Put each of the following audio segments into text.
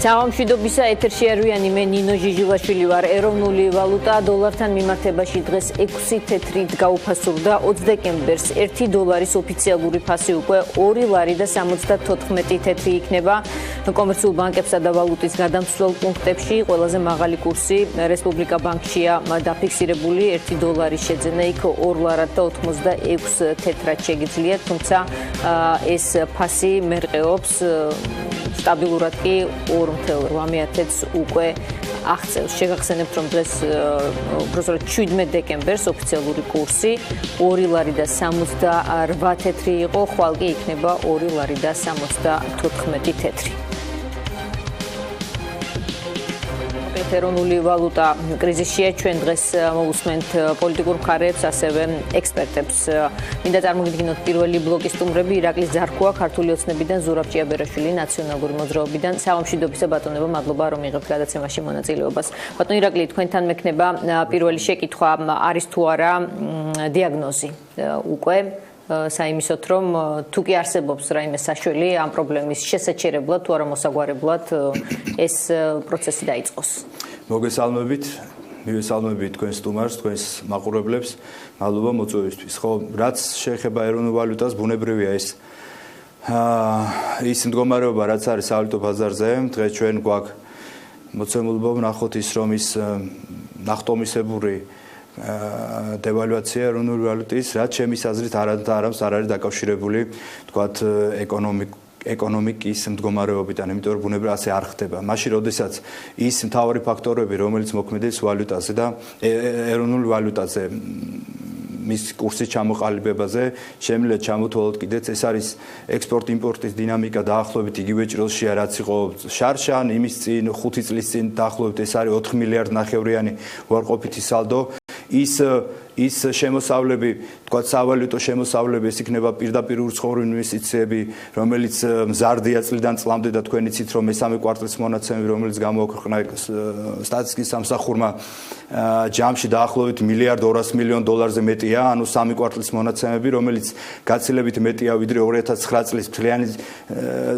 საღამშვიდობისა ეთერში არიან მე ნინო ჟიჟილაშვილი ვარ. ეროვნული ვალუტა დოლართან მიმართებაში დღეს 6 თეთრით გაუფასურდა 20 დეკემბერს 1 დოლარის ოფიციალური ფასი უკვე 2 ლარი და 74 თეთრი იქნება. კომერციულ ბანკებსა და ვალუტის გადამცვლელ პუნქტებში ყველაზე მაღალი კურსი რესპუბლიკა ბანკშია დაფიქსირებული 1 დოლარის შეძენა იქ 2 ლარად და 86 თეთრად შეგიძლიათ, თუმცა ეს ფასი მერყეობს სტაბილურად კი 2.8-ს უკვე აღწევს. შეგახსენებთ, რომ დღეს უბრალოდ 17 დეკემბერს ოფიციალური კურსი 2 ლარი და 68 თეთრი იყო, ხვალ კი იქნება 2 ლარი და 74 თეთრი. ეროვნული ვალუტა კრიზისშია. ჩვენ დღეს მოვუსმენთ პოლიტიკურ მხარეებს, ასევე ექსპერტებს. მინდა წარმოგიდგინოთ პირველი ბლოკის სტუმრები. ირაკლის ზარქოა, ქართული ოცნებიდან, ზურაბ ჭიაბერაშვილი, ნაციონალური მოძრაობიდან. საღამშვიდობისა ბატონებო, მადლობა რომ იღებთ გადაცემაში მონაწილეობას. ბატონ ირაკლი, თქვენთან მექნება პირველი შეკითხვა, არის თუ არა დიაგნოზი უკვე საიმისოთ, რომ თუ კი არსებობს რაიმე საშველი ამ პრობლემის შესაჩერებლად თუ არა მოსაგვარებლად ეს პროცესი დაიწყოს. მოგესალმებით, მივესალმებით თქვენს სტუმარს, თქვენს მაყურებლებს. მადლობა მოწვევისთვის. ხო, რაც შეეხება ეროვნულ ვალუტას, ბუნებრივია ის მდგომარეობა, რაც არის სავალუტო ბაზარზე. დღეს ჩვენ გვაქვს მოცემულობა ვნახოთ ის, რომ ის ნახტომისებური დევალვაცია ეროვნული ვალუტის, რაც ჩემის აზრით არ არის დაკავშირებული, თქვათ, ეკონომიკის მდგომარეობიდან, იმიტომ რომ ბუნებრივად ასე არ ხდება. მაშინ, როდესაც ის მთავარი ფაქტორები, რომელიც მოქმედებს ვალუტაზე და ეროვნულ ვალუტაზე, მის კურსის ჩამოყალიბებაზე, შემიძლია ჩამოთვალოთ კიდეც, ეს არის ექსპორტ-იმპორტის დინამიკა დაახლოებით იგივე ჭრილშია, რაც იყო შარშან, იმის წინ 5 წლის წინ დაახლოებით ეს არის 4 მილიარდ ნახევრიანი უარყოფითი სალდო. ის შემოსავლები, თქვათ, სავალუტო შემოსავლები, ეს იქნება პირდაპირ უცხოური ინვესტიციები, რომელიც მზარდია წლიდან წლამდე და თქვენ იცით, რომ მესამე კვარტლის მონაცემები, რომელიც გამოაქვეყნა სტატისტიკის სამსახურმა, ჯამში დაახლოებით $1.2 მილიარდზე მეტია, ანუ 3 კვარტლის მონაცემები, რომელიც გაცილებით მეტია, ვიდრე 2009 წლის მთლიანი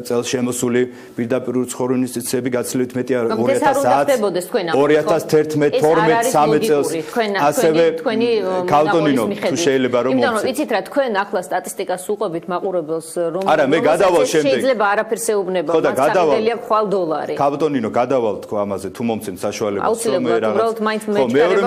წელს შემოსული პირდაპირ უცხოური ინვესტიციები, გაცილებით მეტია 2010-2011-12-13 წელს. ასევე ქალტონინო, თუ შეიძლება რომ მოვცეთ. იცით რა, თქვენ ახლა სტატისტიკას უყვებით მაყურებელს, რომ შეიძლება არაფერს ეუბნება, მათ საკითხია ხვალ დოლარი. ქალტონინო, გადავალ თქვა ამაზე, თუ მომცემ საშუალებას. აუცილებლად, უბრალოდ მაინც მეორე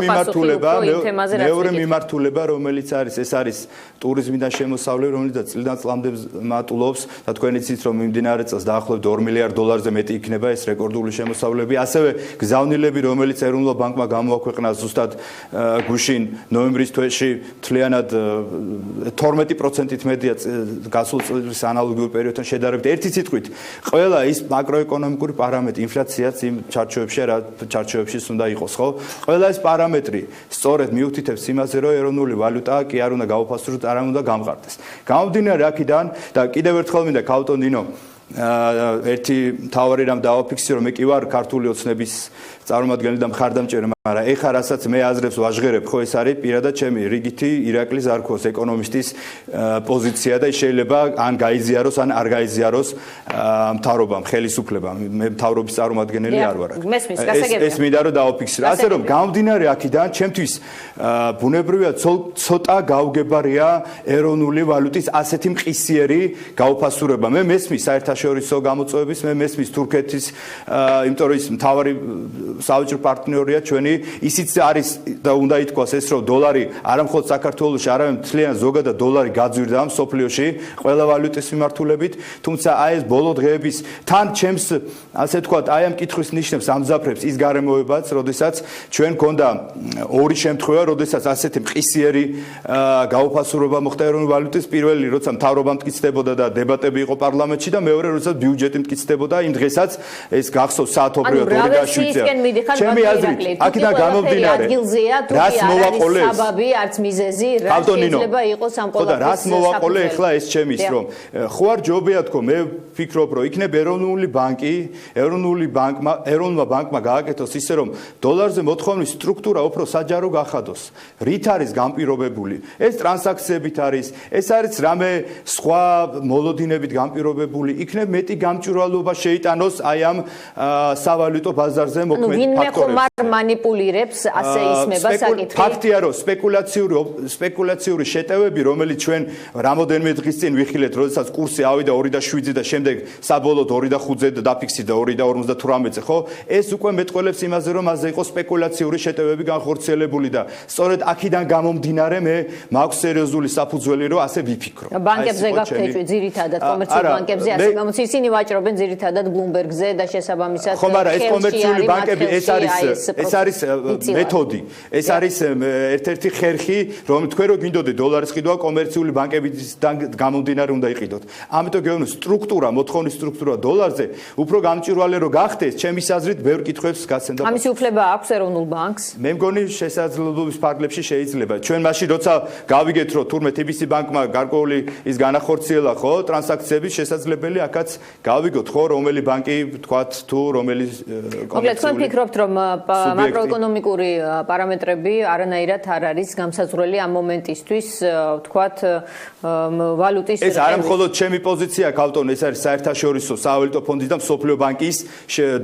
მიმართულება, რომელიც არის, ეს არის ტურიზმიდან შემოსავლები, რომელიც წლიდან წლამდე მატულობს და თქვენ იცით, რომ მიმდინარე წელს დაახლოებით $2 მილიარდზე მეტი იქნება ეს რეკორდული შემოსავლები. ასევე გზავნილები, რომელიც ეროვნულ ბანკმა გამოაქვეყნა ზუსტად გუშინ ნოემბრის თვეში მთლიანად 12%-ით მეტია გასულ წლის ანალოგიურ პერიოდთან შედარებით. ერთი სიტყვით, ყველა ის მაკროეკონომიკური პარამეტრი, ინფლაციაც იმ ჩარჩოებში უნდა იყოს, ხო? ყველა ეს პარამეტრი სწორედ მიუთითებს იმაზე, რომ ეროვნული ვალუტა კი არ უნდა გაუფასურდეს, არ უნდა გამყარდეს. გამომდინარე აქედან და კიდევ ერთხელ მინდა ქალტონინო ერთი მთავარი რამ დავაფიქსირო, მე კი ვარ ქართული ოცნების წარმომადგენელი და მხარდამჭერი, მაგრამ ეხლა რასაც მე აზრებს ვაჟღერებ, ხო, ეს არის პირადად ჩემი რიგითი ირაკლის ზარქოს ეკონომისტის პოზიცია და შეიძლება ან გაიზიაროს, ან არ გაიზიაროს მთავრობამ, ხელისუფლებამ. მე მთავრობის წარმომადგენელი არ ვარ. ეს მინდა რომ დავაფიქსირო. ასე რომ გამომდინარე აქედან, ჩემთვის ბუნებრივია ცოტა გაუგებარია ეროვნული ვალუტის ასეთი მყისიერი გაუფასურება. მე მესმის საერთაშორისო გამოწვევების, მე მესმის თურქეთის, იმიტომ რომ ის მთავარი საავჭრო პარტნიორია ჩვენი, ისიც არის და უნდა ითქვას ეს, რომ დოლარი არა მხოლოდ საქართველოში, არამედ მთლიან ზოგადად დოლარი გაძვირდა მსოფლიოში ყველა ვალუტის მიმართულებით, თუმცა აი ეს ბოლო დღეების თან ჩემს, ასე ვთქვათ, აი ამ კითხვის ნიშნებს ამძაფრებს ის გარემოებაც, როდესაც ჩვენ გქონდა ორი შემთხვევა, როდესაც ასეთი მყისიერი გაუფასურება მოხდა ეროვნული ვალუტის, პირველი როცა მთავრობა მტკიცდებოდა და დებატები იყო პარლამენტში და მეორე როცა ბიუჯეტი მტკიცდებოდა, იმ დღესაც ეს გახსოვს საათობრივად 2 წელი. ჩემი აზრით, აქედან გამომდინარე, რას მოვაყოლე საბაბი, არც მიზეზი, რა შეიძლება იყოს ამ ყოველთვის. ხო და რას მოვაყოლე ახლა ეს ჩემის, რომ ხო არ ჯობია თქო, მე ვფიქრობ, რომ იქნებ ეროვნულმა ბანკმა გააკეთოს ისე, რომ დოლარზე მოთხოვნის სტრუქტურა უფრო საჯარო გახადოს. რით არის განპირობებული? ეს ტრანზაქციებით არის, ეს არის რამე სხვა მოლოდინებით განპირობებული. იქნებ იქნებ მეტი გამჭვირვალობა შეიტანოს აი ამ სავალუტო ბაზარზე მოქმედ ფაქტორებს. ფაქტორებს. ვინმე ხომ მანიპულირებს, ასე ისმება საკითხი. ფაქტია, რომ სპეკულაციური შეტევები, რომელიც ჩვენ რამოდენიმე დღის წინ ვიხილეთ, როდესაც კურსი ავიდა 2.7-ზე და შემდეგ საბოლოოდ 2.5-ზე დაფიქსირდა 2.58-ზე, ხო? ეს უკვე მეტყველებს იმაზე, რომ მასზე იყო სპეკულაციური შეტევები განხორციელებული და სწორედ აქედან გამომდინარე მე მაქვს სერიოზული საფუძველი, რომ ასე ვიფიქრო. ბანკებზე გაქვთ ძირითადად კომერციულ ბანკებზე ასე გამოც ისინი ვაჭრობენ ძირითადად Bloomberg-ზე და შესაბამისად ხომ არა ეს კომერციული ბანკები ეს არის მეთოდი ეს არის ერთ-ერთი ხერხი რომ თქვენ რო გინდოდეთ დოლარის ყიდვა კომერციული ბანკებიდან გამომდინარე უნდა იყიდოთ ამიტომ გეუბნებით სტრუქტურა მოთხოვნის სტრუქტურა დოლარზე უფრო გამჭვირვალე რო გახდეს ჩემის აზრით ბევრ კითხვებს გაცემდა ამისი უფლება აქვს ეროვნულ ბანკს მე მგონი შესაძლებლობის ფარგლებში შეიძლება ჩვენ მაშინ როცა გავიგეთ რომ თურმე TBC ბანკმა გარკვეული ის განახორციელა ხო ტრანზაქციების შესაძლებელი აქაც გავიგოთ ხო რომელი ბანკი თქვათ თუ რომელი კომერციული თქვენ ფიქრობთ რომ მაკროეკონომიკური პარამეტრები არანაირად არ არის გამსაზღვრელი ამ მომენტისთვის თქვათ ვალუტის ეს არ მხოლოდ ჩემი პოზიცია ქალტონ ეს არის საერთაშორისო სავალუტო ფონდის და მსოფლიო ბანკის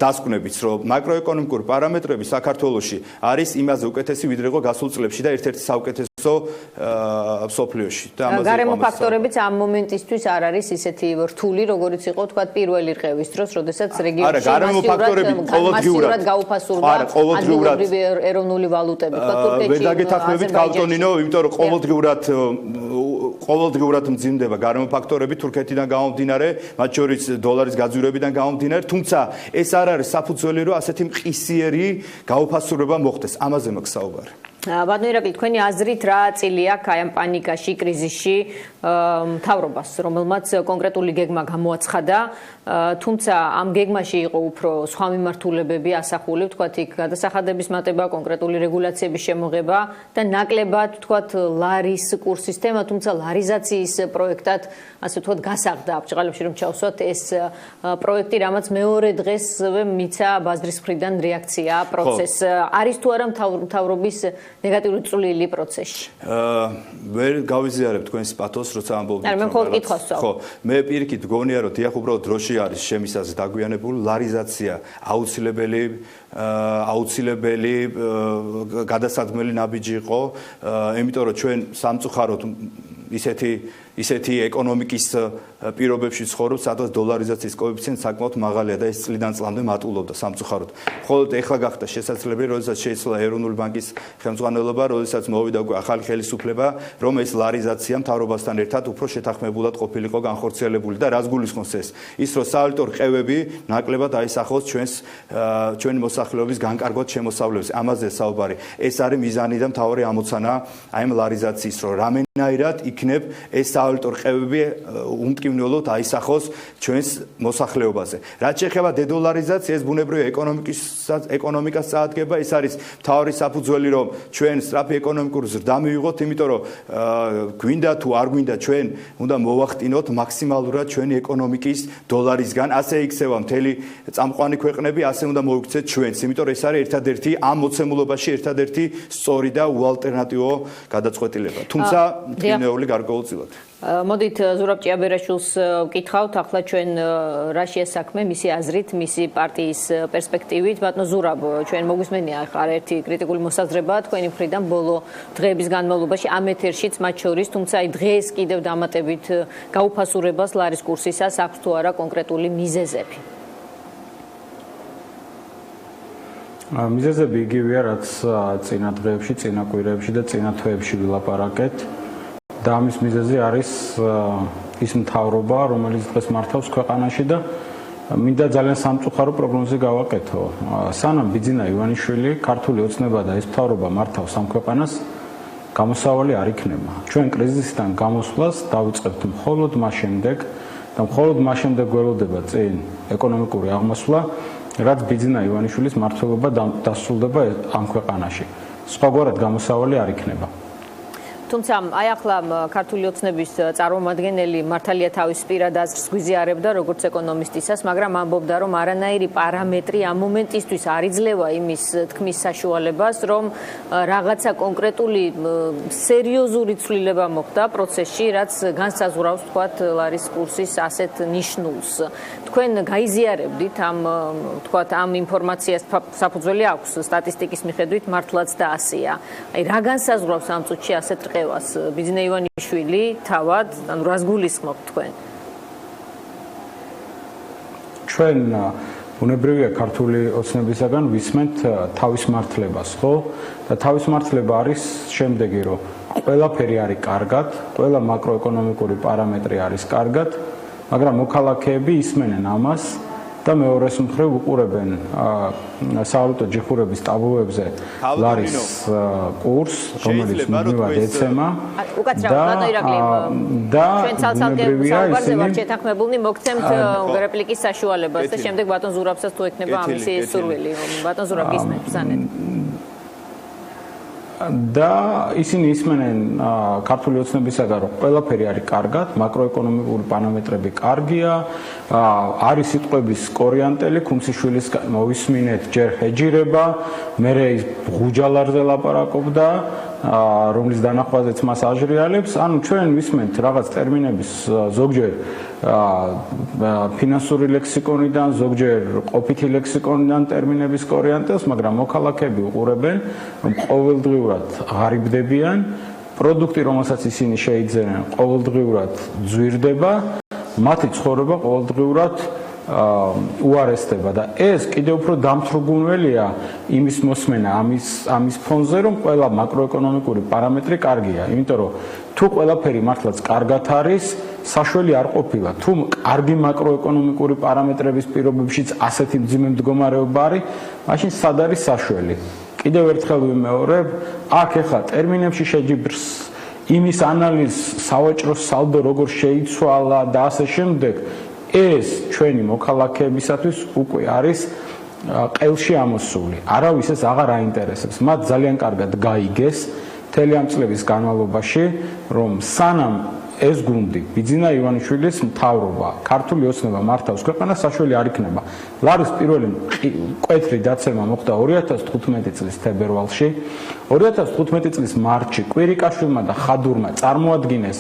დასკვნებიც რომ მაკროეკონომიკური პარამეტრები საქართველოში არის იმაზე უკეთესი ვიდრე იყო გასულ წლებში და ერთ-ერთი საუკეთესო მსოფლიოში და ამაზე გარემო ფაქტორებიც ამ მომენტისთვის არ არის ისეთი რთული როგორც იყო თქვათ პირველი რყევის დროს როდესაც რეგიონში გარემო ფაქტორები ყოველდღიურად გაუფასურდა ადგილობრივი ეროვნული ვალუტები თქვათ თურქეთში ვერ დაგეთანხმებით ქალტონინო იმიტომ რომ ყოველდღიურად მძიმდება გარემო ფაქტორები თურქეთიდან გამომდინარე მათ შორის დოლარის გაძვირებიდან გამომდინარე თუმცა ეს არ არის საფუძველი რომ ასეთი მყისიერი გაუფასურება მოხდეს ამაზე მაქვს საუბარი ბატონო ირაკლი თქვენი აზრით რა წილი აქვს აი ამ პანიკაში კრიზისში მთავრობას რომელმაც კონკრეტული გეგმა გამოაცხადა თუმცა ამ გეგმაში იყო უფრო სხვა მიმართულებები ასახული ვთქვათ იქ გადასახადების მატება კონკრეტული რეგულაციების შემოღება და ნაკლებად ვთქვათ ლარის კურსის თემა თუმცა ლარიზაციის პროექტად ასე ვთქვათ გასაღდა აბჭყალებში რომ ჩავსვათ ეს პროექტი რამაც მეორე დღესვე მიცა ბაზრის მხრიდან რეაქცია პროცესს არის თუ არა მთავრობის ნეგატიური წვლილი პროცესში. ვერ გავიზიარებ თქვენს პათოს, როცა ამბობთ. მე მხოლოდ კითხვას ვსვამ. ხო, მე პირიქით გონია რომ დიახ უბრალოდ დროში არის შემისაზე დაგვიანებული ლარიზაცია აუცილებელი გადასადგმელი ნაბიჯი იყო, იმიტომ რომ ჩვენ სამწუხაროდ ისეთი ეკონომიკის პირობებში ცხოვრობ, სადაც დოლარიზაციის კოეფიციენტი საკმაოდ მაღალია და ეს წლიდან წლამდე მატულობდა სამწუხაროდ. მხოლოდ ეხლა გახდა შესაძლებელი, როდესაც შეიცვალა ეროვნული ბანკის ხელმძღვანელობა, როდესაც მოვიდა უკვე ახალი ხელისუფლება, რომ ეს ლარიზაცია მთავრობასთან ერთად უფრო შეთანხმებულად ყოფილიყო განხორციელებული და რას გულისხმობს ეს? ის რომ სავალუტო რყევები ნაკლებად აისახოს ჩვენი მოსახლეობის განკარგვად შემოსავლებს. ამაზე საუბარი. ეს არის მიზანი და მთავარი ამოცანა აი ამ ლარიზაციის, რომ რამენაირად იქნებ ეს სავალუტო რყევები უმტკივნეულოდ აისახოს ჩვენს მოსახლეობაზე. რაც შეეხება დედოლარიზაციას, ბუნებრივია ეკონომიკას წაადგება, ეს არის მთავარი საფუძველი, რომ ჩვენ სწრაფი ეკონომიკური ზრდა მივიღოთ, იმიტომ რომ გვინდა თუ არ გვინდა ჩვენ უნდა მოვახტინოთ მაქსიმალურად ჩვენი ეკონომიკის დოლარისგან, ასე იქცევა მთელი წამყვანი ქვეყნები, ასე უნდა მოიქცეთ ჩვენც, იმიტომ რომ ეს არის ერთადერთი ამ მოცემულობაში ერთადერთი სწორი და უალტერნატივო გადაწყვეტილება. თუმცა მტკივნეული გარკვეულწილად მოდით ზურაბ ჭიაბერაშვილს ვკითხავთ ახლა ჩვენ რაშია საქმე მისი აზრით მისი პარტიის პერსპექტივით ბატონო ზურაბ ჩვენ მოგვისმენია ახლა ერთი კრიტიკული მოსაზრება თქვენი მხრიდან ბოლო დღეების განმავლობაში ამ ეთერშიც მათ შორის თუმცა აი დღეს კიდევ დამატებით გაუფასურებას ლარის კურსისას აქვს თუ არა კონკრეტული მიზეზები მიზეზები იგივეა რაც წინა დღეებში წინა კვირებში და წინა თვეებში ვილაპარაკეთ და ამის მიზეზი არის ის მთავრობა, რომელიც დღეს მართავს ქვეყანაში და მინდა ძალიან სამწუხარო პროგნოზი გავაკეთო. სანამ ბიძინა ივანიშვილი ქართული ოცნება და ეს მთავრობა მართავს ამ ქვეყანას, გამოსავალი არ იქნება. ჩვენ კრიზისიდან გამოსვლას დავიწყებთ მხოლოდ მას შემდეგ და მხოლოდ მას შემდეგ გველოდება წინ ეკონომიკური აღმასვლა, რაც ბიძინა ივანიშვილის მმართველობა დასრულდება ამ ქვეყანაში. სხვაგვარად გამოსავალი არ იქნება. თუმცა აი ახლა ქართული ოცნების წარმომადგენელი მართალია თავის პირად აზრს გვიზიარებდა როგორც ეკონომისტისას, მაგრამ ამბობდა, რომ არანაირი პარამეტრი ამ მომენტისთვის არ იძლევა იმის თქმის საშუალებას, რომ რაღაცა კონკრეტული სერიოზული ცვლილება მოხდა პროცესში, რაც განსაზღვრავს თქვათ ლარის კურსის ასეთ ნიშნულს. თქვენ გაიზიარებდით თქვათ ამ ინფორმაციას საფუძველი აქვს სტატისტიკის მიხედვით მართლაც და ასეა. აი რა განსაზღვრავს ამ წუთში ასეთ რყევას? ბიძინა ივანიშვილი თავად, ანუ რას გულისხმობთ თქვენ? ჩვენ ბუნებრივია ქართული ოცნებისაგან ვისმენთ თავის მართლებას, ხო? და თავის მართლება არის შემდეგი, რომ ყველაფერი არის კარგად, ყველა მაკროეკონომიკური პარამეტრი არის კარგად, მაგრამ მოქალაქეები ისმენენ ამას და მეორეს მხრივ უყურებენ სავალუტო ჯიხურების ტაბლოებზე ლარის კურს, რომელიც მუდმივად ეცემა და ჩვენ ცალ-ცალკე საუბარზე ვართ შეთანხმებულნი, მოგცემთ რეპლიკის საშუალებას და შემდეგ ბატონ ზურაბსაც თუ ექნება ამისი სურვილი. ბატონ ზურაბ გისმენთ ბრძანეთ. და ისინი ისმენენ ქართული ოცნებისაგან, რომ ყველაფერი არის კარგად, მაკროეკონომიკური პარამეტრები კარგია, არის სიტყვების კორიანტელი, ქუმსიშვილისგან მოვისმინეთ ჯერ ჰეჯირება, მერე ის ღუჯალარზე ლაპარაკობდა, რომლის დანახვაზეც მას აჟრიალებს. ანუ ჩვენ ვისმენთ რაღაც ტერმინების ზოგჯერ ფინანსური ლექსიკონიდან, ზოგჯერ ყოფითი ლექსიკონიდან ტერმინების კორიანტელს, მაგრამ მოქალაქეები უყურებენ, რომ ყოველდღიურად ღარიბდებიან, პროდუქტი, რომელსაც ისინი შეიძენენ, ყოველდღიურად ძვირდება, მათი ცხოვრება ყოველდღიურად უარესდება და ეს კიდევ უფრო დამთრგუნველია იმის მოსმენა ამის ფონზე, რომ ყველა მაკროეკონომიკური პარამეტრი კარგია, იმიტომ რომ თუ ყველაფერი მართლაც კარგად არის, საშველი არ ყოფილა. თუ კარგი მაკროეკონომიკური პარამეტრების პირობებშიც ასეთი მძიმე მდგომარეობა არის, მაშინ სად არის საშველი? კიდევ ერთხელ ვიმეორებ, აქ ეხლა ტერმინებში შეჯიბრს იმის ანალიზ, სავაჭრო სალდო როგორ შეიცვალა და ასე შემდეგ, ეს ჩვენი მოქალაქეებისათვის უკვე არის ყელში ამოსული. არავის ეს აღარ აინტერესებს. მათ ძალიან კარგად გაიგეს მთელი ამ წლების განმავლობაში, რომ სანამ ეს გუნდი ბიძინა ივანიშვილის მთავრობა ქართული ოცნება მართავს ქვეყანას, საშველი არ იქნება. ლარის პირველი მკვეთრი დაცემა მოხდა 2015 წლის თებერვალში. 2015 წლის მარტში კვირიკაშვილმა და ხადურმა წარმოადგინეს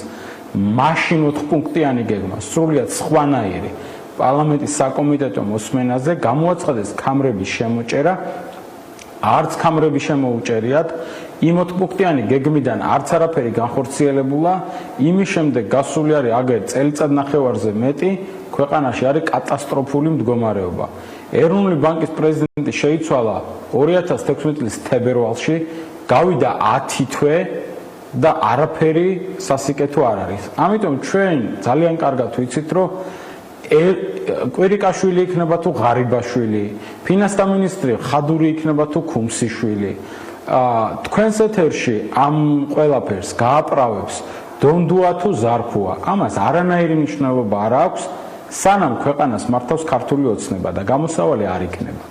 მაშინ 4 პუნქტიანი გეგმა, სრულიად სხვანაირი პარლამენტის საკომიტეტო მოსმენაზე, გამოაცხადეს ქამრების შემოჭერა, არც ქამრები შემოუჭერიათ, იმ 4 პუნქტიანი გეგმიდან არც არაფერი განხორციელებულა, იმის შემდეგ გასული არის აგერ წელიწად ნახევარზე მეტი, ქვეყანაში არის კატასტროფული მდგომარეობა. ეროვნული ბანკის პრეზიდენტი შეიცვალა 2016 წლის თებერვალში, გავიდა 10 თვე და არაფერი სასიკეთო არ არის. ამიტომ ჩვენ ძალიან კარგად ვიცით, რომ კვირიკაშვილი იქნება თუ ღარიბაშვილი, ფინანსთა მინისტრი ხადური იქნება თუ ქუმსიშვილი. თქვენს ეთერში ამ ყველაფერს გააправებს დონდუა თუ ზარფუა. ამას არანაირი მნიშვნელობა არ აქვს, სანამ ქვეყანას მართავს ქართული ოცნება და გამოსავალი არ იქნება.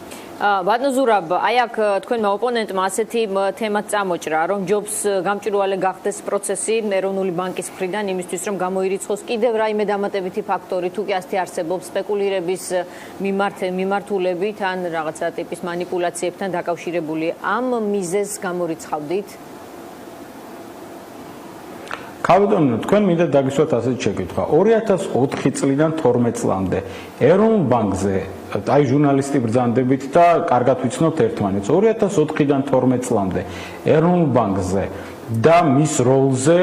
ბატონ ზურაბ, აი აქ თქვენმა ოპონენტმა ასეთი თემაც წამოჭრა, რომ ჯობს გამჭვირვალე გახდეს პროცესი ეროვნული ბანკის მხრიდან იმისთვის, რომ გამოირიცხოს კიდევ რაიმე დამატებითი ფაქტორი, თუ კი ასეთი არსებობს სპეკულირების მიმართულებით ან რაღაცა ტიპის მანიპულაციებთან დაკავშირებული. ამ მიზეზს გამორიცხავდით? ქალბატონო, თქვენ მინდა დაგისვათ ასეთი შეკითხვა. 2004 წლიდან 12 წლამდე ეროვნულ ბანკზე აი ჟურნალისტი ბრძანდებით და კარგად ვიცნობთ ერთმანეთს. 2004-დან 12 წლამდე ეროვნულ ბანკზე და მის როლზე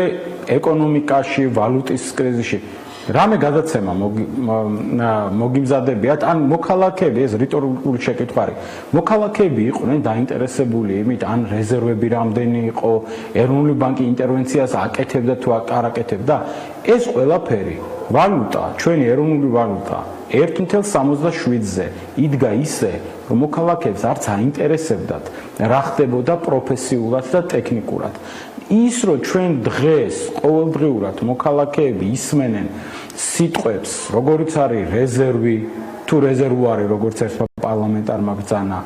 ეკონომიკაში, ვალუტის კრიზისში რამე გადაცემა მოგიმზადებიათ, ან მოქალაქეები, ეს რიტორიული შეკითხვა არის, მოქალაქეები იყვნენ დაინტერესებული იმით, ან რეზერვები რამდენი იყო, ეროვნული ბანკი ინტერვენციას აკეთებდა თუ არ აკეთებდა, ეს ყველაფერი ვალუტა, ჩვენი ეროვნული ვალუტა 1.67-ზე იდგა ისე, რომ მოქალაქეებს არც აინტერესებდათ რა ხდებოდა პროფესიულად და ტექნიკურად. ის რომ ჩვენ დღეს ყოველდღიურად მოქალაქეები ისმენენ სიტყვებს, როგორიც არის რეზერვი, თუ რეზერვუარი, როგორც ერთმა პარლამენტარმა ბრძანა,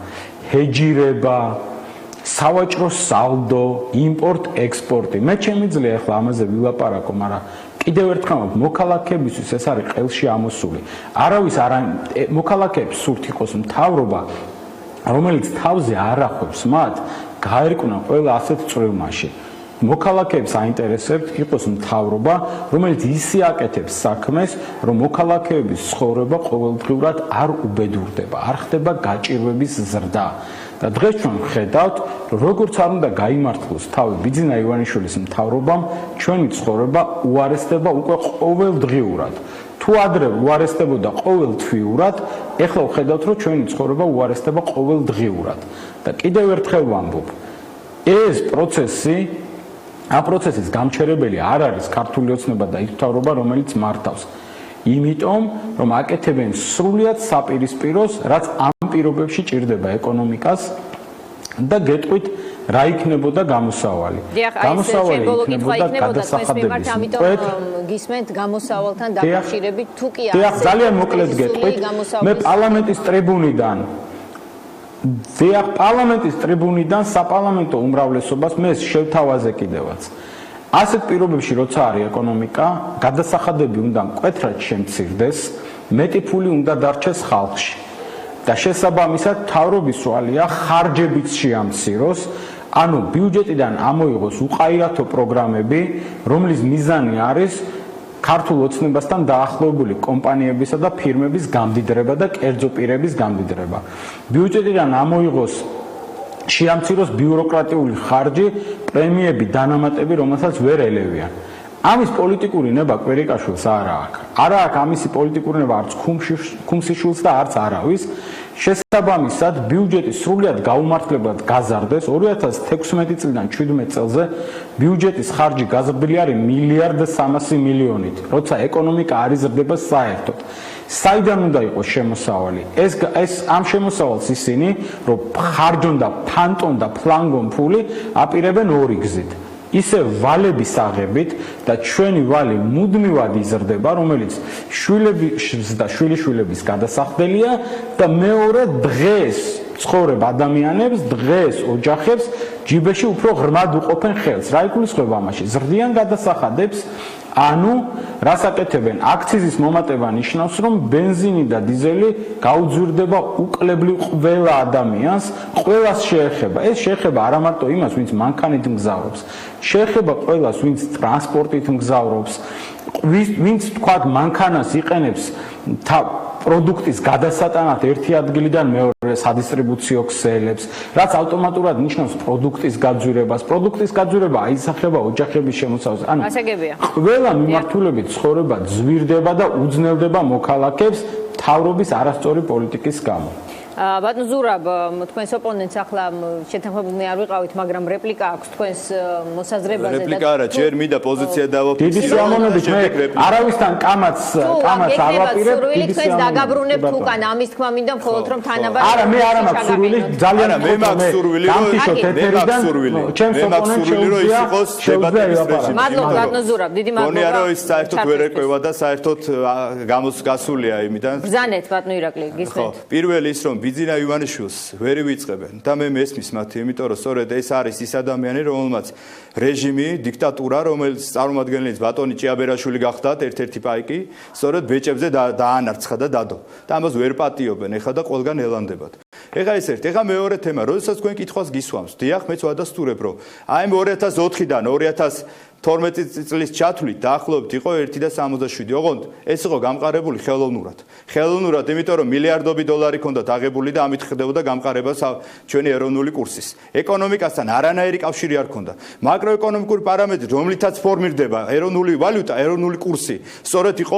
ჰეჯირება, სავაჭრო სალდო, იმპორტ-ექსპორტი. მე შემიძლია ახლა ამაზე ვილაპარაკო, მაგრამ კიდევ ერთხელ მოქალაქეებისთვის ეს არის ყელში ამოსული. არავის არ მოქალაქეებს სურთ იყოს მთავრობა, რომელიც თავზე არ ახობს მათ, გაერკვნა ყველა ასეთ წვრილმაში. მოქალაქეებს აინტერესებთ იყოს მთავრობა, რომელიც ისე აკეთებს საქმეს, რომ მოქალაქეების ცხოვრება ყოველდღიურად არ უბედურდება, არ ხდება გაჭირვების ზრდა. და დღეს ჩვენ ვხედავთ, როგორც არ უნდა გაიმართლოს თავი ბიძინა ივანიშვილის მთავრობამ, ჩვენი ცხოვრება უარესდება უკვე ყოველდღიურად. თუ ადრე უარესდებოდა ყოველთვიურად, ეხლა ვხედავთ, რომ ჩვენი ცხოვრება უარესდება ყოველდღიურად. და კიდევ ერთხელ ვამბობ, ეს პროცესი ამ პროცესის გამჩერებელი არ არის ქართული ოცნება და ის მთავრობა, რომელიც მართავს. იმიტომ, რომ აკეთებენ სრულიად საპირისპიროს, რაც ამ პირობებში ჭირდება ეკონომიკას და გეტყვით, რა იქნებოდა გამოსავალი. გამოსავალი იქნებოდა გადასახადების მკვეთ. გისმენთ გამოსავალთან დაკავშირებით, თუ კი არის ძალიან მოკლედ გეტყვით, მე პარლამენტის ტრიბუნიდან საპარლამენტო უმრავლესობას მე შევთავაზე კიდევაც. ასეთ პირობებში როცა არის ეკონომიკა, გადასახადები უნდა მკვეთრად შემცირდეს, მეტი ფული უნდა დარჩეს ხალხში. და შესაბამისად მთავრობის სვალია ხარჯებიც შეამციროს, ანუ ბიუჯეტიდან ამოიღოს უყაირათო პროგრამები, რომლის მიზანი არის ქართულ ოცნებასთან დაახლოებული კომპანიებისა და ფირმების გამდიდრება და კერძო პირების გამდიდრება. ბიუჯეტიდან ამოიღოს შეამციროს ბიუროკრატიული ხარჯი, პრემიები, დანამატები, რომელსაც ვერ ელევიან. ამის პოლიტიკური ნება კვერიკაშვილს არ აქვს. არ აქვს ამისი პოლიტიკური ნება არც ქუმსიშვილს და არც არავის. შესაბამისად, ბიუჯეტი სრულიად გაუმართლებლად გაზარდეს 2016 წლიდან 17 წელზე ბიუჯეტის ხარჯი გაზრდილი არის 1.3 მილიარდით, როცა ეკონომიკა არ იზრდება საერთოდ. საიდან უნდა იყოს შემოსავალი? ეს ამ შემოსავალს ისინი, რომ ხარჯონ და ფანტონ და ფლანგონ ფული აპირებენ ორი გზით. ისე ვალების აღებით და ჩვენი ვალი მუდმივად იზრდება, რომელიც შვილების და შვილიშვილების გადასახდელია და მეორე დღეს ცხოვრებ ადამიანებს, დღეს ოჯახებს ჯიბეში უფრო ღრმად უყოფენ ხელს. რა იგულისხმება ამაში? ზრდიან გადასახადებს, ანუ რას აკეთებენ? აქციზის მომატება ნიშნავს, რომ ბენზინი და დიზელი გაუძვირდება უკლებლივ ყველა ადამიანს, ყველას შეეხება. ეს შეეხება არა მარტო იმას, ვინც მანქანით მგზავრობს, შეეხება ყველას, ვინც ტრანსპორტით მგზავრობს, ვინც თქვათ მანქანას იყენებს პროდუქტის გადასატანად ერთი ადგილიდან მეორე სადისტრიბუციო ქსელებს, რაც ავტომატურად ნიშნავს პროდუქტის გაძვირებას. პროდუქტის გაძვირება აისახება ოჯახების შემოსავალს. ანუ ყველა მიმართულებით ცხოვრება ძვირდება და უძნელდება მოქალაქეებს მთავრობის არასწორი პოლიტიკის გამო. ბატონ ზურაბ, თქვენს ოპონენტს ახლა შეთანხმებულნი არ ვიყავით, მაგრამ რეპლიკა აქვს თქვენს მოსაზრებაზე და რეპლიკა არა, ჯერ მინდა პოზიცია დავაფიქსირო. დიდი სიამოვნებით მე არავისთან კამაც არ ვაპირებ, დიდი სიამოვნებით. დაგაბრუნებთ უკან, ამის თქმა მინდა მხოლოდ რომ თანაბარ. არა, მე არ მაქვს სურვილი, ძალიან მე მაქვს სურვილი, რომ ჩემს ოპონენტს შეუძლია იყოს დებატების რეჟიმი. მადლობა ბატონ ზურაბ, დიდი მადლობა. გონია რომ ის საერთოდ ვერ ეკვევა და საერთოდ გასულია იმიდან. ბრძანეთ ბატონ ირაკლი, გისმენთ. პირველი ის რომ ბიძინა ივანიშვილს ვერ ვიწყებენ და მე მესმის მათი, იმიტომ რომ სწორედ ეს არის ის ადამიანი, რომელმაც რეჟიმი, დიქტატურა, რომელიც წარმომადგენლის ბატონი ჭიაბერაშვილი გახდათ, ერთ-ერთი პაიკი, სწორედ ბეჭებზე დაანარცხა და დადო. და ამას ვერ პატიობენ, ეხლა და ყველგან ელანდებათ. ეხლა ეს ერთი, ეხლა მეორე თემა, როდესაც თქვენ კითხვას გისვამს, დიახ, მეც ვადასტურებ, რომ აი 2004-დან 2012 წლის ჩათვლით დაახლოებით იყო 1.67. ოღონდ ეს იყო გამყარებული ხელოვნურად. ხელოვნურად, იმიტომ რომ მილიარდობით დოლარი ჰქონდათ აღებული და ამით ხდებოდა გამყარება ჩვენი ეროვნული კურსის. ეკონომიკასთან არანაირი კავშირი არ ჰქონდა. მაკროეკონომიკური პარამეტრი, რომლითაც ფორმირდება ეროვნული ვალუტა, ეროვნული კურსი, სწორედ იყო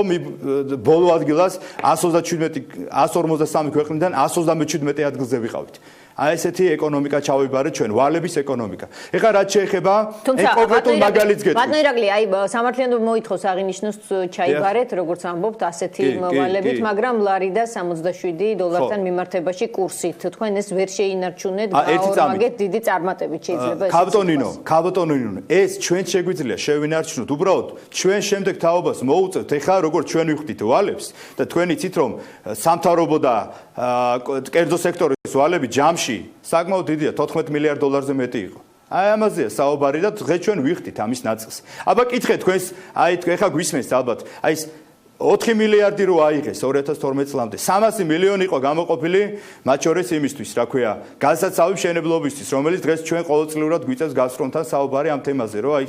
ბოლო ადგილას 153 ქვეყნიდან 137 ადგილზე ვიყავით. აი ესეთი ეკონომიკა ჩავიბარეთ ჩვენ, ვალების ეკონომიკა. ეხლა რაც შეეხება კონკრეტულ მაგალითს გეტყვით. ბატონ ირაკლი, აი სამართლიანობა მოითხოვს აღინიშნოს ჩაიბარეთ, როგორც ამბობთ, ასეთი ვალებით, მაგრამ ლარი და $67 მიმართებაში კურსით. თქვენ ეს ვერ შეინარჩუნეთ, გაორმაგეთ დიდი წარმატებით შეიძლება ეს. ქაბოტონინო, ეს ჩვენ შეგვიძლია შევინარჩუნოთ. უბრალოდ ჩვენ შემდეგ თაობას მოუწევთ. ეხლა როგორც ჩვენ ვიხდით ვალებს და თქვენ იცით რომ სამთავრობო და კერძო სექტორის ვალები ჯამში საკმაოდ დიდია, 14 მილიარდ დოლარზე მეტი იყო. აი ამაზეა საუბარი და დღეს ჩვენ ვიხდით ამის ნაწილს. აბა კითხეთ თქვენს, აი ეხლა გვისმენთ ალბათ, აი ეს 4 მილიარდი რო აიღეს 2012 წლამდე 300 მილიონი იყო გამოყოფილი მათ შორის იმისთვის, რა ქვია, განსაცავი მშენებლობისთვის, რომელიც დღეს ჩვენ ყოველწლიურად გვიწევს გაზპრომთან საუბარი ამ თემაზე, რომ აი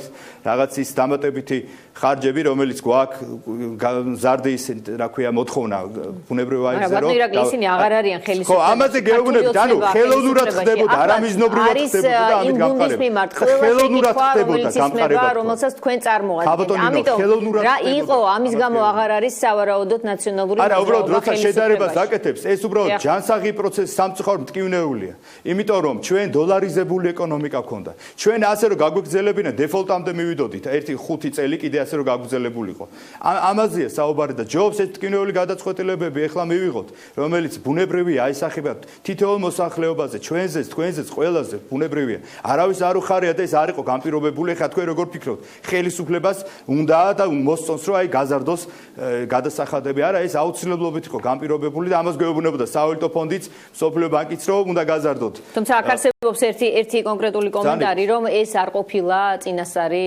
რაღაც ის დამატებითი ხარჯები, რომელიც გვაქვს ზარდის, რა ქვია, მოთხოვნა ბუნებრივ აირზე, რომ ისინი აღარ არიან ხელისუფლების. ხო, ამაზე გეუბნებით, ანუ ხელოვნურად ხდებოდა, არამიზნობრივად ხდებოდა და ამით გამყარებდა. ხელოვნურად ხდებოდა გამყარება, რომელსაც თქვენ წარმოადგენთ. ამიტომ რა იყო ამის გამო აღარ არის სავარაუდოდ ნაციონალური არა, უბრალოდ როცა შედარებას აკეთებს, ეს უბრალოდ ჯანსაღი პროცესი სამწუხაროდ მტკივნეულია. იმიტომ რომ ჩვენ დოლარიზებული ეკონომიკა გქონდა. ჩვენ ასე რომ გაგვიგზელებინა დეფოლტამდე მივიდოდით, 1-5 წელი კიდე ასე რომ გაგვიგზელებულიყო. ამაზეა საუბარი და ჯობს ეს მტკივნეული გადაწყვეტილებები ეხლა მივიღოთ, რომელიც ბუნებრივია აისახება თითოეულ მოსახლეობაზე, ჩვენზეც, თქვენზეც, ყველაზე ბუნებრივია. არავის არ უხარია და ეს არ იყო განპირობებული, ეხლა თქვენ როგორ ფიქრობთ, ხელისუფლებას უნდა და მოსწონს რომ აი გაზარდოს გადასახადები არა ეს აუცილებლობით იყო განპირობებული და ამას გვეუბნებოდა სავალუტო ფონდიც, მსოფლიო ბანკიც რომ უნდა გაზარდოთ. თუმცა აქ არსებობს ერთი კონკრეტული კომენტარი, რომ ეს არ ყოფილა წინასწარი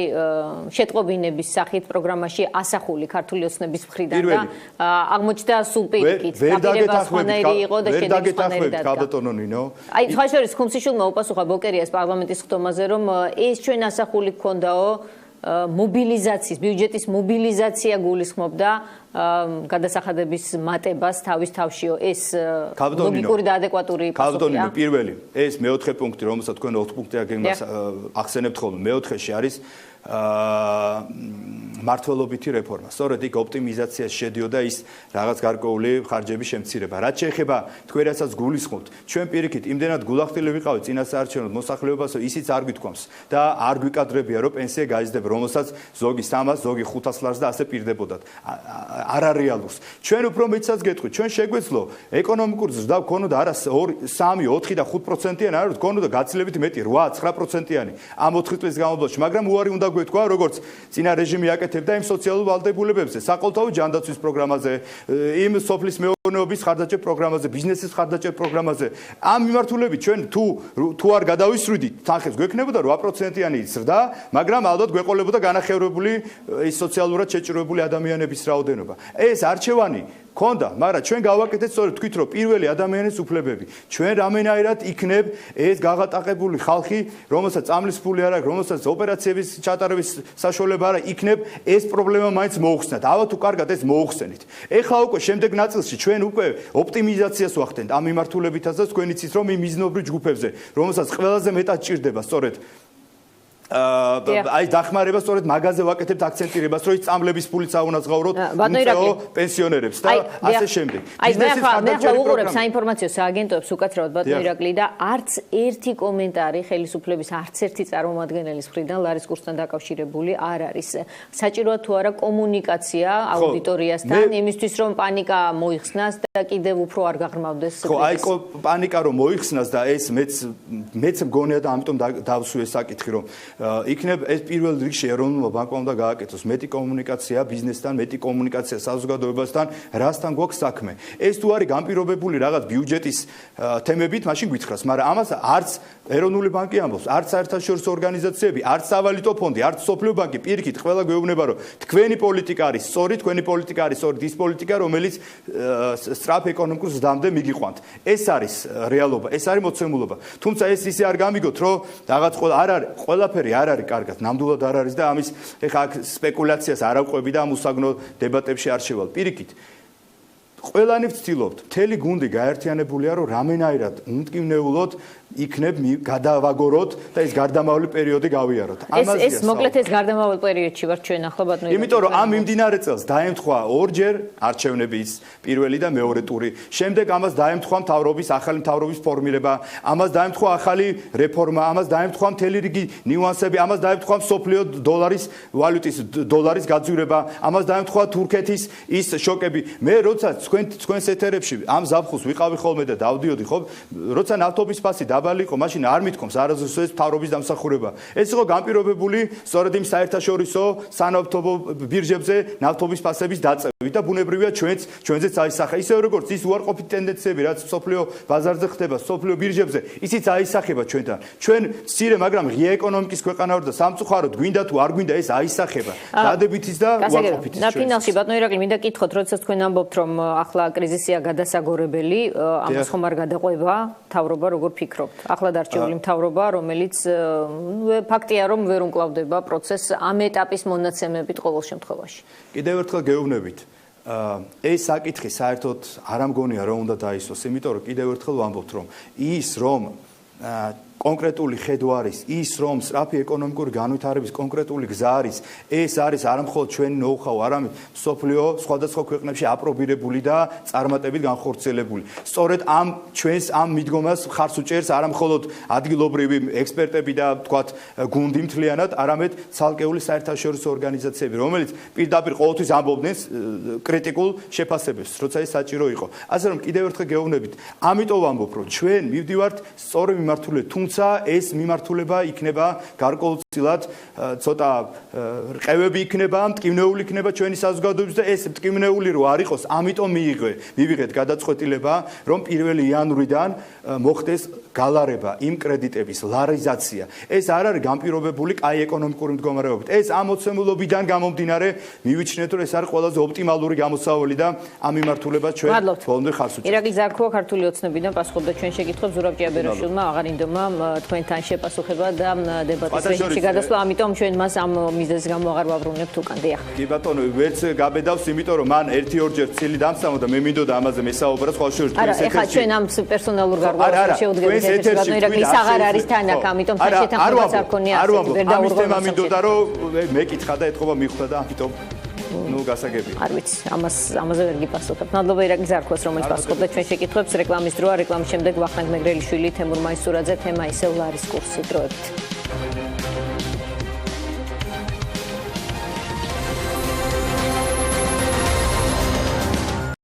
შეტყობინების სახით პროგრამაში ასახული ქართული ოცნების მხრიდან და აღმოჩნდა სულ პირიქით. დაპირება სხვანაირი იყო და შედეგი სხვანაირი დადგა. აი, სხვა შორის ხუმსიშვილმა უპასუხა ბოკერიას პარლამენტის ხდომაზე, რომ ეს ჩვენ ასახული გქონდაო მობილიზაციის, ბიუჯეტის მობილიზაცია გულისხმობდა გადასახადების მატებას თავის თავშიო. ეს ლოგიკური და ადეკვატური პასუხია. პირველი, ეს მეოთხე პუნქტი, რომელსაც თქვენ 4 პუნქტი აგემას ახსენებთ ხოლმე, მეოთხეში არის მართლობითი რეფორმა. სწორედ იქ ოპტიმიზაციაში შედიოდა ის რაღაც გარკვეული ხარჯების შემცირება. რაც შეეხება თქვენ რასაც გულისხმობთ, ჩვენ პირიქით იმდენად გულახდილი ვიყავით წინასაარჩევნოდ მოსახლეობას, ისიც არ გვითქვამს და არ გვიკადრებია, რომ პენსია გაიზრდება, რომელსაც ზოგი 300, ზოგი 500 ლარს და ასე პირდებოდათ. არარეალურს. ჩვენ უფრო მეცაც გეტყვით, ჩვენ შეგვეძლო ეკონომიკურ ზრდა გქონოდა არა 2, 3, 4 და 5%-იანი, არა გქონოდა გაცილებით მეტი 8-9%-იანი ამ 4 წლის განმავლობაში, მაგრამ უარი უნდა გვეთქვა, როგორც წინა რეჟიმი აკეთებდა იმ სოციალურ ვალდებულებებზე, საყოველთაო ჯანდაცვის პროგრამაზე, იმ სოფლის მეურნეობის ხარდაჭერ პროგრამაზე, ბიზნესის ხარდაჭერ პროგრამაზე. ამ მიმართულებით ჩვენ თუ არ გადავისვრიდით, თანხებს გვექნებოდა 8%-იანი ზრდა, მაგრამ ალბათ გვეყოლებოდა განახევრებული ის სოციალურად შეჭრებული ადამიანების რაოდენობა. ეს არჩევანი ქონდა, მაგრამ ჩვენ გავაკეთეთ სწორედ თქვით, რომ პირველი ადამიანის უფლებები. ჩვენ რამენაირად იქნებ ეს გაღატაკებული ხალხი, რომელსაც წამლის ფული არ აქვს, რომელსაც ოპერაციების ჩატარების საშუალება არ აქვს, იქნებ ეს პრობლემა მაინც მოუხსნათ. ალბათ თუ კარგად ეს მოუხსენით. ეხლა უკვე შემდეგ ნაწილში ჩვენ უკვე ოპტიმიზაციას ვახდენთ ამ მიმართულებითაც და თქვენ იცით, რომ იმ მიზნობრივ ჯგუფებზე, რომელსაც ყველაზე მეტად ჭირდება სწორედ აი დახმარება სწორედ მაგაზე ვაკეთებთ აქცენტირებას, რომ ის წამლების ფულიც აუნაზღაუროთ პენსიონერებს და ასე შემდეგ. აი მე ახლა უყურებ საინფორმაციო სააგენტოებს უკაცრავად ბატონო ირაკლი და არც ერთი კომენტარი ხელისუფლების არც ერთი წარმომადგენლის მხრიდან ლარის კურსთან დაკავშირებული არ არის. საჭიროა თუ არა კომუნიკაცია აუდიტორიასთან იმისთვის რომ პანიკა მოიხსნას და კიდევ უფრო არ გაღრმავდეს. ხო, აი პანიკა რომ მოიხსნას და ეს მეც მგონია და ამიტომ დავსვე საკითხი რომ იქნებ ეს პირველ რიგში ეროვნულმა ბანკმა უნდა გააკეთოს მეტი კომუნიკაცია ბიზნესთან, მეტი კომუნიკაცია საზოგადოებასთან, რასთან გვაქვს საქმე. ეს თუ არის განპირობებული რაღაც ბიუჯეტის თემებით, მაშინ გითხრას, მაგრამ ამას არც ეროვნული ბანკი ამბობს, არც საერთაშორისო ორგანიზაციები, არც სავალუტო ფონდი, არც სოფლიო ბანკი პირიქით ყველა გვეუბნება, რომ თქვენი პოლიტიკა არის სწორი, თქვენი პოლიტიკა არის სწორი, ის პოლიტიკა, რომელიც სწრაფ ეკონომიკურ ზრდამდე მიგიყვანთ. ეს არის რეალობა, ეს არის მოცემულობა. თუმცა ეს ისე არ გამიგოთ, რომ რაღაც ყველაფერი არ არის კარგად, ნამდვილად არ არის და ამის ეხა აქ სპეკულაციას არ ავყვები და ამ უსაგნო დებატებში არ შევალ. პირიქით ყველანი ვცდილობთ, მთელი გუნდი გაერთიანებულია, რომ რამენაირად უმტკივნეულოდ იქნებ გადავაგოროთ და ეს გარდამავალი პერიოდი გავიაროთ. ეს მოკლედ ეს გარდამავალ პერიოდში ვარ ჩვენ ახლა ბატონო. იმიტომ რომ ამ მიმდინარე წელს დაემთხვა ორჯერ არჩევნების პირველი და მეორე ტური. შემდეგ ამას დაემთხვა მთავრობის ახალი მთავრობის ფორმირება, ამას დაემთხვა ახალი რეფორმა, ამას დაემთხვა მთელი რიგი ნიუანსები, ამას დაემთხვა მსოფლიო დოლარის გაძვირება, ამას დაემთხვა თურქეთის ის შოკები. მე როცა თქვენს ეთერებში ამ ზაფხულს ვიყავი ხოლმე და დავდიოდი ხო, როცა ნავთობის ფასი დაბალი იყო, მაშინ არ მithkoms არასდროს ეს მთავრობის დამსახურება. ეს იყო განპირობებული სწორედ იმ საერთაშორისო სანავთობო ბირჟებზე ნავთობის ფასების დაწევა. და ბუნებრივია ჩვენზეც აისახა ისე როგორც ის უარყოფით ტენდენციები რაც სოფლიო ბაზარზე ხდება სოფლიო ბირჟებზე ისიც აისახება ჩვენთან ჩვენ მცირე მაგრამ ღია ეკონომიკის ქვეყანა ვართ და სამწუხაროდ გვინდა თუ არ გვინდა ეს აისახება დადებითიც და უარყოფითიც და ფინალში ბატონო ირაკლი მინდა კითხოთ როდესაც თქვენ ამბობთ რომ ახლა კრიზისია გადასაგორებელი ამას ხომ არ გადაყვება მთავრობა როგორ ფიქრობთ ახლა დარჩეული მთავრობა რომელიც ფაქტია რომ ვერ უმკლავდება პროცესს ამ ეტაპის მონაცემებით ყოველ შემთხვევაში კიდევ ერთხელ გეუბნებით ეს საკითხი საერთოდ არ ამგონია რომ უნდა დაისვას იმიტომ რომ კიდევ ერთხელ ვამბობთ რომ ის რომ კონკრეტული ხედვა არის ის რომ სწრაფი ეკონომიკური განვითარების კონკრეტული გზა არის ეს არის არა მხოლოდ ჩვენი ნოუ-ჰაუ არამედ მსოფლიო სხვადასხვა ქვეყნებში აპრობირებული და წარმატებით განხორციელებული სწორედ ამ ჩვენს ამ მიდგომას ხარს უჭერს არა მხოლოდ ადგილობრივი ექსპერტები და თქვათ გუნდი მთლიანად არამედ ცალკეული საერთაშორისო ორგანიზაციები რომელიც პირდაპირ ყოველთვის ამბობდნენ კრიტიკულ შეფასებებს როცა ეს საჭირო იყო ასე რომ კიდევ ერთხელ გეუბნებით ამიტომ ვამბობ რომ ჩვენ მივდივართ სწორი მიმართულებით ეს მიმართულება იქნება გარკვეულწილად ცოტა რყევები იქნება, მტკივნეული იქნება ჩვენი საზოგადოების და ეს მტკივნეული რო არ იყოს, ამიტომ მივიღეთ გადაწყვეტილება, რომ 1 იანვრიდან მოხდეს გალარება იმ კრედიტების ლარიზაცია. ეს არ არის განპირობებული კაი ეკონომიკური მდგომარეობით. ეს ამ მოცემულობიდან გამომდინარე მივიჩნეთ, რომ ეს არის ყველაზე ოპტიმალური გამოსავალი და ამ მიმართულებას ჩვენ ბოლომდე ხარს უჭერთ. ირაკლი ზარქოა ქართული ოცნებიდან პასუხობდა ჩვენ შეკითხვებს ზურაბ ჭიაბერაშვილმა აღარინდომა თქვენთან შეპასუხება და დებატის რეჟიმში გადასვლა, ამიტომ ჩვენ მას ამ მიზეზის გამო აღარ ვაბრუნებთ უკან. დიახ. კი ბატონო, ვერც გაბედავს, იმიტომ რომ მან 1-2 წელი დამსამო და მე მინდოდა ამაზე მესაუბრა სხვა შორის. არა, ეხლა ჩვენ ამ პერსონალურ გარკვეულებას შევდგებით ეს ბატონო ირაკლი ის აღარ არის თანაკ, ამიტომ თან შეთანხმებას არ ქონია არ ვამბობ, ამის თემა მინდოდა რომ მე კითხა და ეთყობა მიხვდა და ამიტომ ნუ გასაგებია. არ ვიცი, ამაზე ვერ გიპასუხებ. მადლობა ირაკლი ზარქოს, რომელიც პასუხობდა ჩვენ შეკითხვებს. რეკლამის დროა, რეკლამის შემდეგ ვახტანგ მეგრელიშვილი, თემურ მაისურაძე, თემა ისევ ლარის კურსი დროებით.